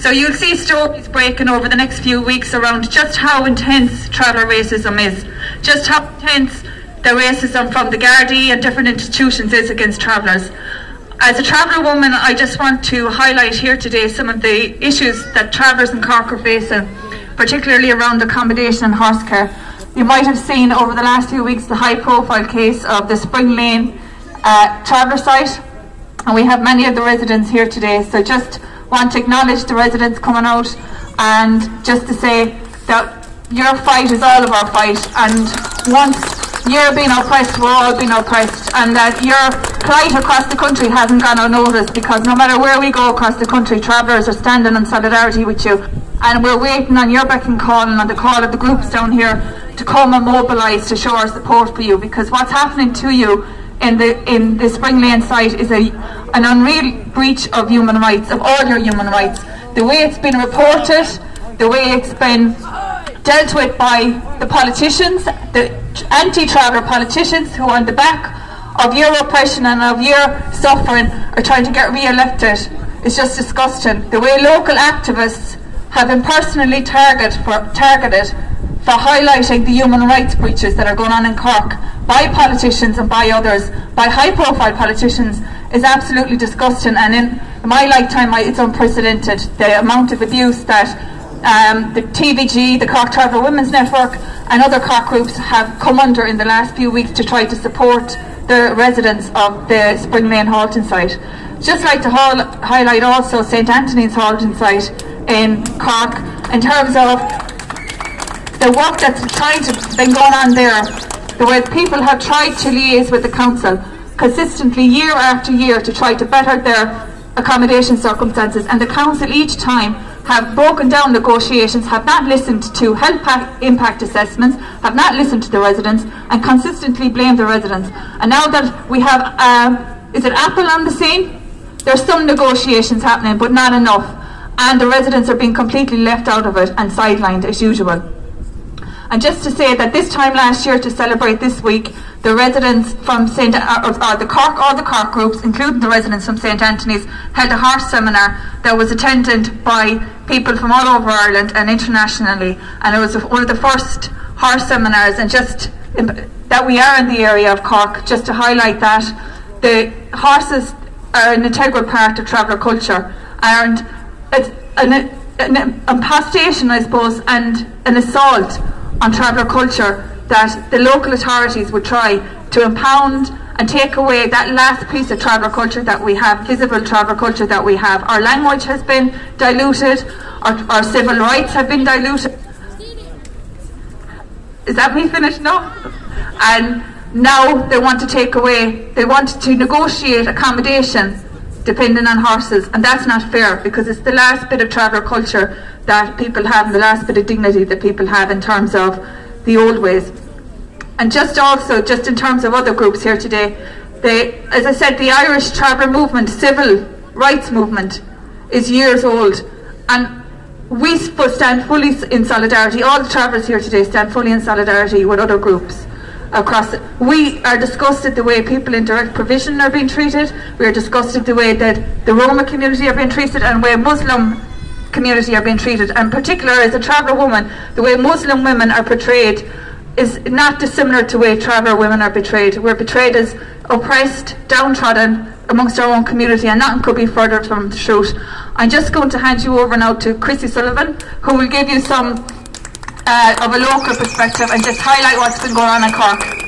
So you'll see stories breaking over the next few weeks around just how intense traveller racism is, just how intense the racism from the Gardaí and different institutions is against travellers. As a traveller woman, I just want to highlight here today some of the issues that travellers in Cork are facing, particularly around accommodation and horse care. You might have seen over the last few weeks the high-profile case of the Spring Lane traveller site, and we have many of the residents here today. So just want to acknowledge the residents coming out, and just to say that your fight is all of our fight, and once you're being oppressed, we're all being oppressed, and that your plight across the country hasn't gone unnoticed, because no matter where we go across the country, travellers are standing in solidarity with you, and we're waiting on your beck and call and on the call of the groups down here to come and mobilise to show our support for you, because what's happening to you in the Spring Lane site is an unreal breach of human rights, of all your human rights. The way it's been reported, the way it's been dealt with by the politicians, the anti-traveller politicians who on the back of your oppression and of your suffering are trying to get re-elected, is just disgusting. The way local activists have been personally targeted for highlighting the human rights breaches that are going on in Cork by politicians and by others, by high-profile politicians, is absolutely disgusting. And in my lifetime, it's unprecedented, the amount of abuse that the TVG, the Cork Traveller Women's Network, and other Cork groups have come under in the last few weeks to try to support the residents of the Spring Lane halting site. Just like to highlight also St Anthony's halting site in Cork, in terms of the work that's been going on there, the way people have tried to liaise with the council consistently year after year to try to better their accommodation circumstances, and the council each time have broken down negotiations, have not listened to health impact assessments, have not listened to the residents, and consistently blamed the residents. And now that we have, is it Apple on the scene? There's some negotiations happening, but not enough, and the residents are being completely left out of it and sidelined as usual. And just to say that this time last year, to celebrate this week, the residents from the Cork groups, including the residents from St Anthony's, held a horse seminar that was attended by people from all over Ireland and internationally, and it was one of the first horse seminars, and just that we are in the area of Cork, just to highlight that the horses are an integral part of traveller culture, and it's an impostation, I suppose, and an assault on traveller culture that the local authorities would try to impound and take away that last piece of traveller culture that we have, visible traveller culture that we have. Our language has been diluted, our civil rights have been diluted. Is that me finished now? And now they want to take away, they want to negotiate accommodation depending on horses, and that's not fair, because it's the last bit of traveller culture that people have, and the last bit of dignity that people have in terms of the old ways. And just in terms of other groups here today, as I said, the Irish traveller movement, civil rights movement, is years old, and we stand fully in solidarity. All the travellers here today stand fully in solidarity with other groups across it. We are disgusted the way people in direct provision are being treated. We are disgusted the way that the Roma community are being treated, and the way Muslim community are being treated. And particularly as a traveller woman, the way Muslim women are portrayed is not dissimilar to the way traveller women are portrayed. We're portrayed as oppressed, downtrodden amongst our own community, and nothing could be further from the truth. I'm just going to hand you over now to Chrissy Sullivan, who will give you some of a local perspective and just highlight what's been going on in Cork.